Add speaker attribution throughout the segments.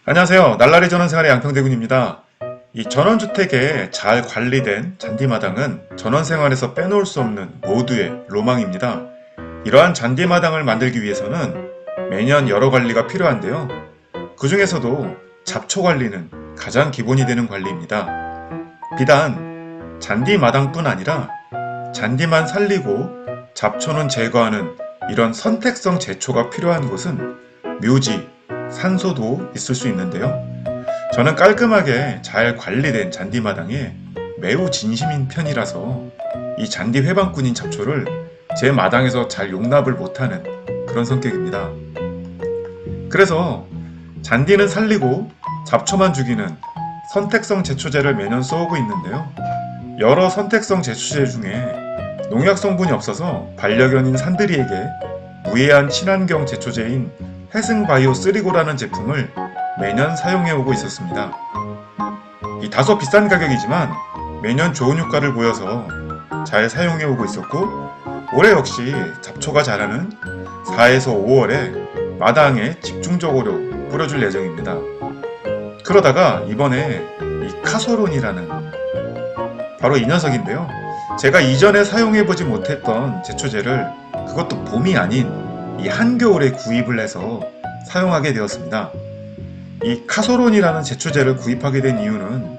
Speaker 1: 안녕하세요. 날라리 전원생활의 양평대군입니다. 이 전원주택에 잘 관리된 잔디마당은 전원생활에서 빼놓을 수 없는 모두의 로망입니다. 이러한 잔디마당을 만들기 위해서는 매년 여러 관리가 필요한데요. 그 중에서도 잡초 관리는 가장 기본이 되는 관리입니다. 비단 잔디마당뿐 아니라 잔디만 살리고 잡초는 제거하는 이런 선택성 제초가 필요한 곳은 묘지, 산소도 있을 수 있는데요. 저는 깔끔하게 잘 관리된 잔디마당에 매우 진심인 편이라서 이 잔디 회방꾼인 잡초를 제 마당에서 잘 용납을 못하는 그런 성격입니다. 그래서 잔디는 살리고 잡초만 죽이는 선택성 제초제를 매년 써오고 있는데요. 여러 선택성 제초제 중에 농약 성분이 없어서 반려견인 산들이에게 무해한 친환경 제초제인 해승바이오 3고라는 제품을 매년 사용해오고 있었습니다. 이 다소 비싼 가격이지만 매년 좋은 효과를 보여서 잘 사용해오고 있었고, 올해 역시 잡초가 자라는 4에서 5월에 마당에 집중적으로 뿌려줄 예정입니다. 그러다가 이번에 이 카소론이라는 바로 이 녀석인데요. 제가 이전에 사용해보지 못했던 제초제를 그것도 봄이 아닌 이 한겨울에 구입을 해서 사용하게 되었습니다. 이 카소론이라는 제초제를 구입하게 된 이유는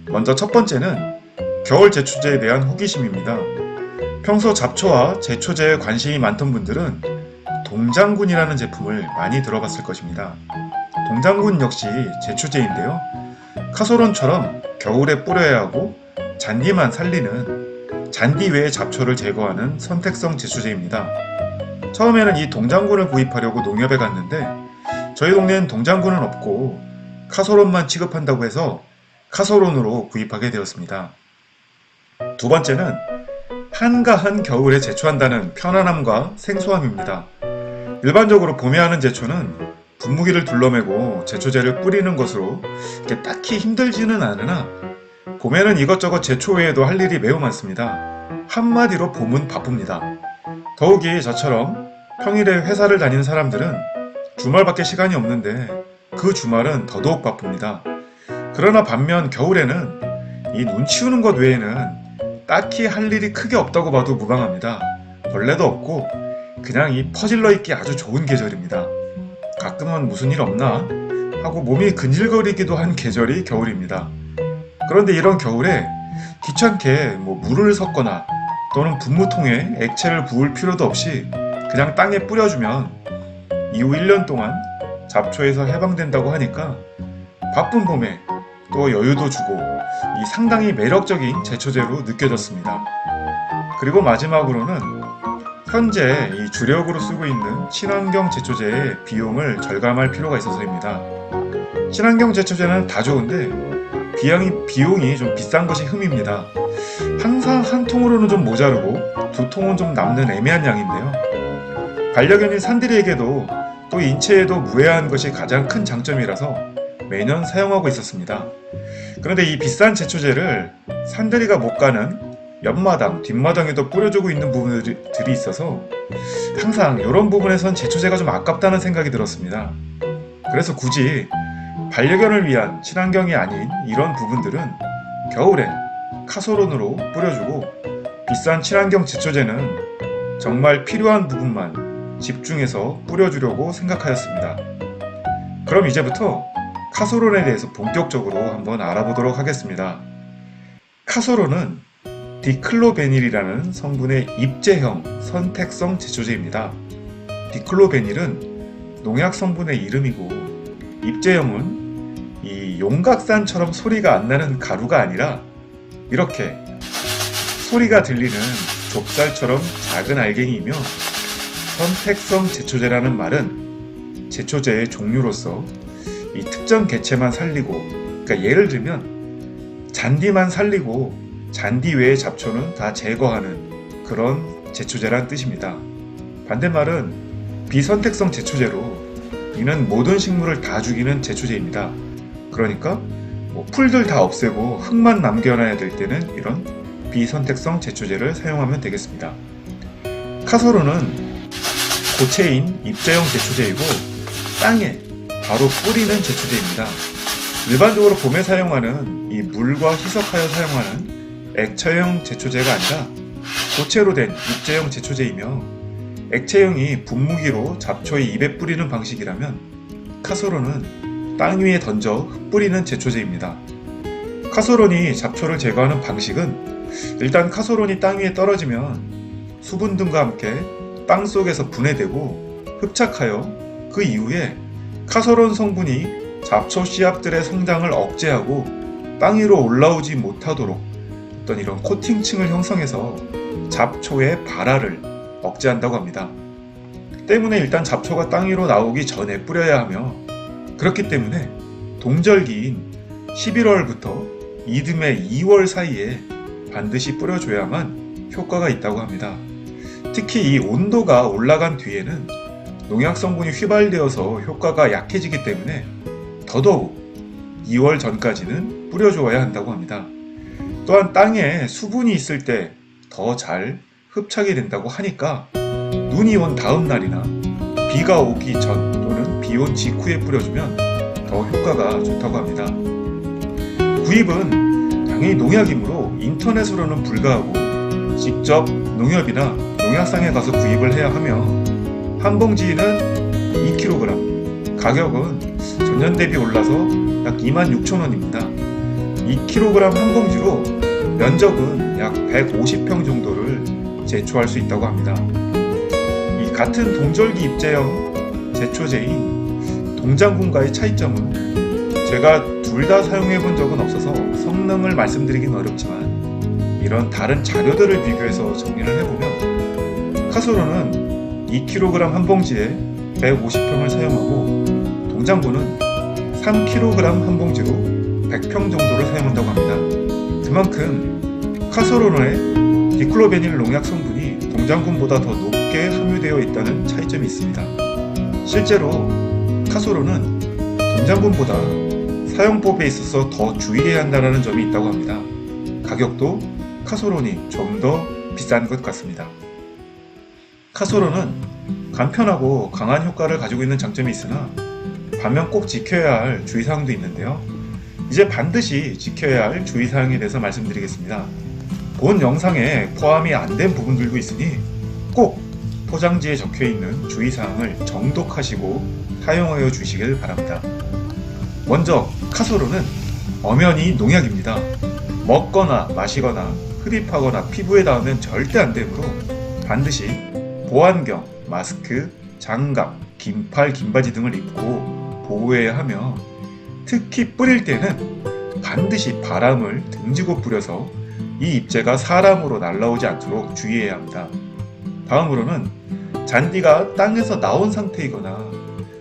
Speaker 1: 먼저 첫 번째는 겨울 제초제에 대한 호기심입니다. 평소 잡초와 제초제에 관심이 많던 분들은 동장군이라는 제품을 많이 들어봤을 것입니다. 동장군 역시 제초제인데요. 카소론처럼 겨울에 뿌려야 하고 잔디만 살리는 잔디 외의 잡초를 제거하는 선택성 제초제입니다. 처음에는 이 동장군을 구입하려고 농협에 갔는데 저희 동네엔 동장군은 없고 카소론만 취급한다고 해서 카소론으로 구입하게 되었습니다. 두 번째는 한가한 겨울에 제초한다는 편안함과 생소함입니다. 일반적으로 봄에 하는 제초는 분무기를 둘러매고 제초제를 뿌리는 것으로 이렇게 딱히 힘들지는 않으나 봄에는 이것저것 제초 외에도 할 일이 매우 많습니다. 한마디로 봄은 바쁩니다. 더욱이 저처럼 평일에 회사를 다니는 사람들은 주말밖에 시간이 없는데 그 주말은 더더욱 바쁩니다. 그러나 반면 겨울에는 이 눈 치우는 것 외에는 딱히 할 일이 크게 없다고 봐도 무방합니다. 벌레도 없고 그냥 이 퍼질러 있기 아주 좋은 계절입니다. 가끔은 무슨 일 없나 하고 몸이 근질거리기도 한 계절이 겨울입니다. 그런데 이런 겨울에 귀찮게 물을 섞거나 또는 분무통에 액체를 부을 필요도 없이 그냥 땅에 뿌려주면 이후 1년 동안 잡초에서 해방된다고 하니까 바쁜 봄에 또 여유도 주고 이 상당히 매력적인 제초제로 느껴졌습니다. 그리고 마지막으로는 현재 이 주력으로 쓰고 있는 친환경 제초제의 비용을 절감할 필요가 있어서입니다. 친환경 제초제는 다 좋은데 비용이 좀 비싼 것이 흠입니다. 항상 한 통으로는 좀 모자르고 두 통은 좀 남는 애매한 양인데요. 반려견인 산들이에게도 또 인체에도 무해한 것이 가장 큰 장점이라서 매년 사용하고 있었습니다. 그런데 이 비싼 제초제를 산들이가 못 가는 옆마당, 뒷마당에도 뿌려주고 있는 부분들이 있어서 항상 이런 부분에선 제초제가 좀 아깝다는 생각이 들었습니다. 그래서 굳이 반려견을 위한 친환경이 아닌 이런 부분들은 겨울엔 카소론으로 뿌려주고 비싼 친환경 제초제는 정말 필요한 부분만 집중해서 뿌려주려고 생각하였습니다. 그럼 이제부터 카소론에 대해서 본격적으로 한번 알아보도록 하겠습니다. 카소론은 디클로베닐이라는 성분의 입제형 선택성 제초제입니다. 디클로베닐은 농약 성분의 이름이고 입제형은 이 용각산처럼 소리가 안 나는 가루가 아니라 이렇게 소리가 들리는 좁쌀처럼 작은 알갱이이며 선택성 제초제라는 말은 제초제의 종류로서 이 특정 개체만 살리고, 그러니까 예를 들면 잔디만 살리고 잔디 외의 잡초는 다 제거하는 그런 제초제란 뜻입니다. 반대말은 비선택성 제초제로 이는 모든 식물을 다 죽이는 제초제입니다. 그러니까 풀들 다 없애고 흙만 남겨놔야 될 때는 이런 비선택성 제초제를 사용하면 되겠습니다. 카소론은 고체인 입자형 제초제이고 땅에 바로 뿌리는 제초제입니다. 일반적으로 봄에 사용하는 이 물과 희석하여 사용하는 액체형 제초제가 아니라 고체로 된 육제형 제초제이며, 액체형이 분무기로 잡초에 입에 뿌리는 방식이라면 카소론은 땅 위에 던져 흩뿌리는 제초제입니다. 카소론이 잡초를 제거하는 방식은, 일단 카소론이 땅 위에 떨어지면 수분 등과 함께 땅 속에서 분해되고 흡착하여 그 이후에 카소론 성분이 잡초 씨앗들의 성장을 억제하고 땅 위로 올라오지 못하도록 어떤 이런 코팅층을 형성해서 잡초의 발화를 억제한다고 합니다. 때문에 일단 잡초가 땅 위로 나오기 전에 뿌려야 하며, 그렇기 때문에 동절기인 11월부터 이듬해 2월 사이에 반드시 뿌려줘야만 효과가 있다고 합니다. 특히 이 온도가 올라간 뒤에는 농약 성분이 휘발되어서 효과가 약해지기 때문에 더더욱 2월 전까지는 뿌려주어야 한다고 합니다. 또한 땅에 수분이 있을 때 더 잘 흡착이 된다고 하니까 눈이 온 다음 날이나 비가 오기 전 또는 비 온 직후에 뿌려주면 더 효과가 좋다고 합니다. 구입은 당연히 농약이므로 인터넷으로는 불가하고 직접 농협이나 농약상에 가서 구입을 해야 하며, 한 봉지는 2kg, 가격은 전년 대비 올라서 약 26,000원입니다. 2kg 한 봉지로 면적은 약 150평 정도를 제초할 수 있다고 합니다. 이 같은 동절기 입제형 제초제인 동장군과의 차이점은, 제가 둘 다 사용해 본 적은 없어서 성능을 말씀드리긴 어렵지만 이런 자료들을 비교해서 정리를 해보면, 카소론은 2kg 한 봉지에 150평을 사용하고 동장군은 3kg 한 봉지로 100평 정도를 사용한다고 합니다. 그만큼 카소론의 디클로베닐 농약 성분이 동장군보다 더 높게 함유되어 있다는 차이점이 있습니다. 실제로 카소론은 동장군보다 사용법에 있어서 더 주의해야 한다는 점이 있다고 합니다. 가격도 카소론이 좀 더 비싼 것 같습니다. 카소론은 간편하고 강한 효과를 가지고 있는 장점이 있으나 반면 꼭 지켜야 할 주의사항도 있는데요. 이제 반드시 지켜야 할 주의사항에 대해서 말씀드리겠습니다. 본 영상에 포함이 안 된 부분들도 있으니 꼭 포장지에 적혀있는 주의사항을 정독하시고 사용하여 주시길 바랍니다. 먼저 카소론은 엄연히 농약입니다. 먹거나 마시거나 흡입하거나 피부에 닿으면 절대 안 되므로 반드시 보안경, 마스크, 장갑, 긴팔, 긴바지 등을 입고 보호해야 하며, 특히 뿌릴 때는 반드시 바람을 등지고 뿌려서 이 잎제가 사람으로 날아오지 않도록 주의해야 합니다. 다음으로는 잔디가 땅에서 나온 상태이거나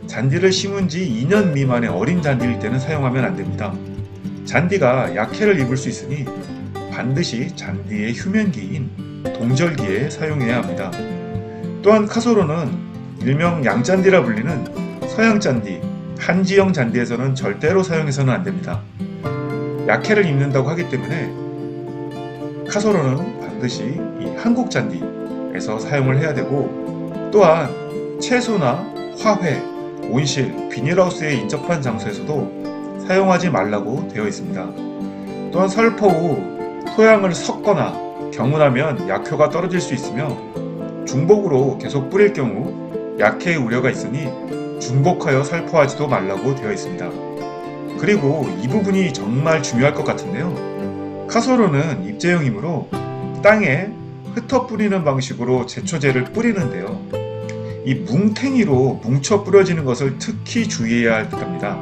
Speaker 1: 잔디를 심은 지 2년 미만의 어린 잔디일 때는 사용하면 안 됩니다. 잔디가 약해를 입을 수 있으니 반드시 잔디의 휴면기인 동절기에 사용해야 합니다. 또한 카소론은 일명 양잔디라 불리는 서양잔디, 한지형 잔디에서는 절대로 사용해서는 안 됩니다. 약해를 입는다고 하기 때문에 카소론은 반드시 이 한국 잔디에서 사용을 해야 되고, 또한 채소나 화훼, 온실, 비닐하우스에 인접한 장소에서도 사용하지 말라고 되어 있습니다. 또한 살포 후 토양을 섞거나 경운하면 약효가 떨어질 수 있으며, 중복으로 계속 뿌릴 경우 약해의 우려가 있으니 중복하여 살포하지도 말라고 되어 있습니다. 그리고 이 부분이 정말 중요할 것 같은데요. 카소론은 입제형이므로 땅에 흩어 뿌리는 방식으로 제초제를 뿌리는데요. 이 뭉탱이로 뭉쳐 뿌려지는 것을 특히 주의해야 할 듯합니다.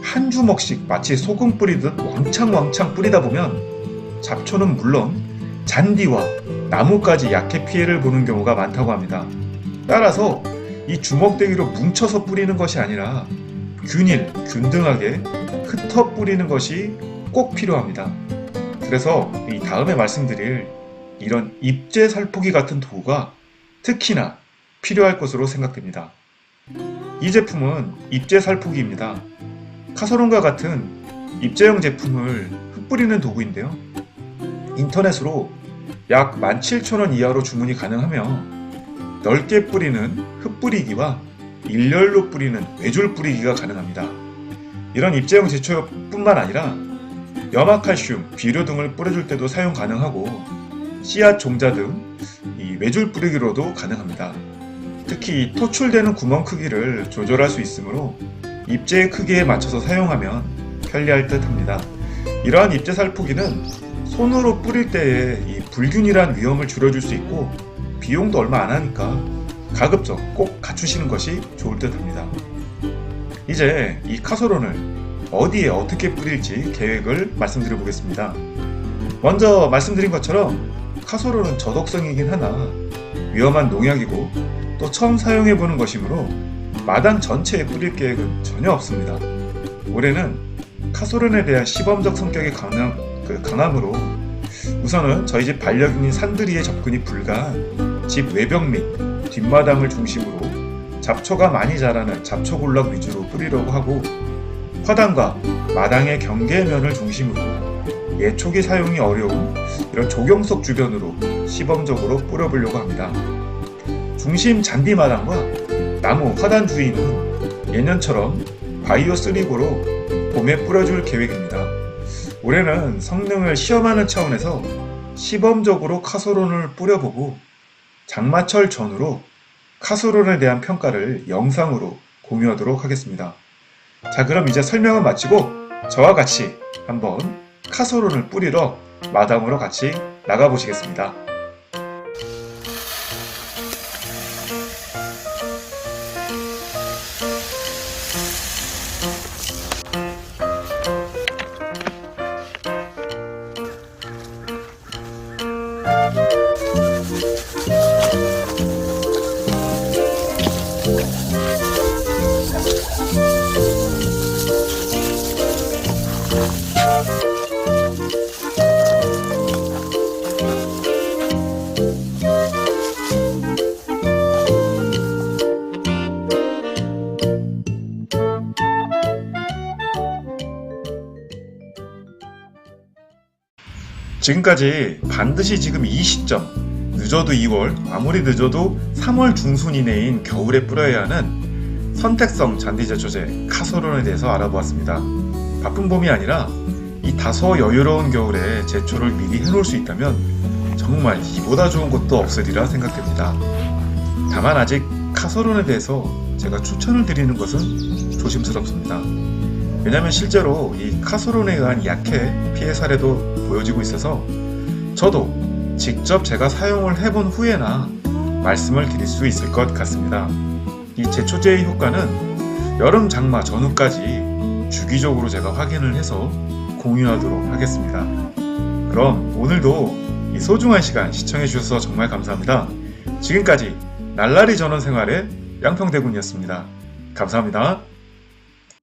Speaker 1: 한 주먹씩 마치 소금 뿌리듯 왕창 뿌리다 보면 잡초는 물론 잔디와 나무까지 약해 피해를 보는 경우가 많다고 합니다. 따라서 이 주먹대기로 뭉쳐서 뿌리는 것이 아니라 균등하게 흩어 뿌리는 것이 꼭 필요합니다. 그래서 이 다음에 말씀드릴 이런 입제 살포기 같은 도구가 특히나 필요할 것으로 생각됩니다. 이 제품은 입제 살포기입니다. 카소론과 같은 입제형 제품을 흩뿌리는 도구인데요. 인터넷으로 약 17,000원 이하로 주문이 가능하며, 넓게 뿌리는 흩뿌리기와 일렬로 뿌리는 외줄 뿌리기가 가능합니다. 이런 입제용 제초뿐만 아니라 염화칼슘, 비료 등을 뿌려줄 때도 사용 가능하고 씨앗 종자 등 이 외줄 뿌리기로도 가능합니다. 특히 토출되는 구멍 크기를 조절할 수 있으므로 입제의 크기에 맞춰서 사용하면 편리할 듯 합니다. 이러한 입제 살포기는 손으로 뿌릴 때의 이 불균일한 위험을 줄여줄 수 있고 비용도 얼마 안 하니까 가급적 꼭 갖추시는 것이 좋을 듯 합니다. 이제 이 카솔론을 어디에 어떻게 뿌릴지 계획을 말씀드려 보겠습니다. 먼저 말씀드린 것처럼 카솔론은 저독성이긴 하나 위험한 농약이고 또 처음 사용해보는 것이므로 마당 전체에 뿌릴 계획은 전혀 없습니다. 올해는 카솔론에 대한 시범적 성격이 강함으로 우선은 저희 집 반려견인 산들이의 접근이 불가한 집 외벽 및 뒷마당을 중심으로 잡초가 많이 자라는 잡초군락 위주로 뿌리려고 하고 화단과 마당의 경계면을 중심으로 예초기 사용이 어려운 이런 조경석 주변으로 시범적으로 뿌려보려고 합니다. 중심 잔디마당과 나무 화단 주위는 예년처럼 바이오 3고로 봄에 뿌려줄 계획입니다. 올해는 성능을 시험하는 차원에서 시범적으로 카솔론을 뿌려보고 장마철 전후로 카솔론에 대한 평가를 영상으로 공유하도록 하겠습니다. 자, 그럼 이제 설명은 마치고 저와 같이 한번 카솔론을 뿌리러 마당으로 같이 나가보시겠습니다. 지금까지 반드시 지금 이 시점, 늦어도 2월, 아무리 늦어도 3월 중순 이내인 겨울에 뿌려야 하는 선택성 잔디제초제 카솔론에 대해서 알아보았습니다. 바쁜 봄이 아니라 이 다소 여유로운 겨울에 제초를 미리 해놓을 수 있다면 정말 이보다 좋은 것도 없으리라 생각됩니다. 다만 아직 카솔론에 대해서 제가 추천을 드리는 것은 조심스럽습니다. 왜냐하면 실제로 이 카솔론에 의한 약해 피해 사례도 보여지고 있어서 저도 직접 제가 사용을 해본 후에나 말씀을 드릴 수 있을 것 같습니다. 이 제초제의 효과는 여름 장마 전후까지 주기적으로 제가 확인을 해서 공유하도록 하겠습니다. 그럼 오늘도 이 소중한 시간 시청해 주셔서 정말 감사합니다. 지금까지 날라리 전원생활의 양평대군이었습니다. 감사합니다.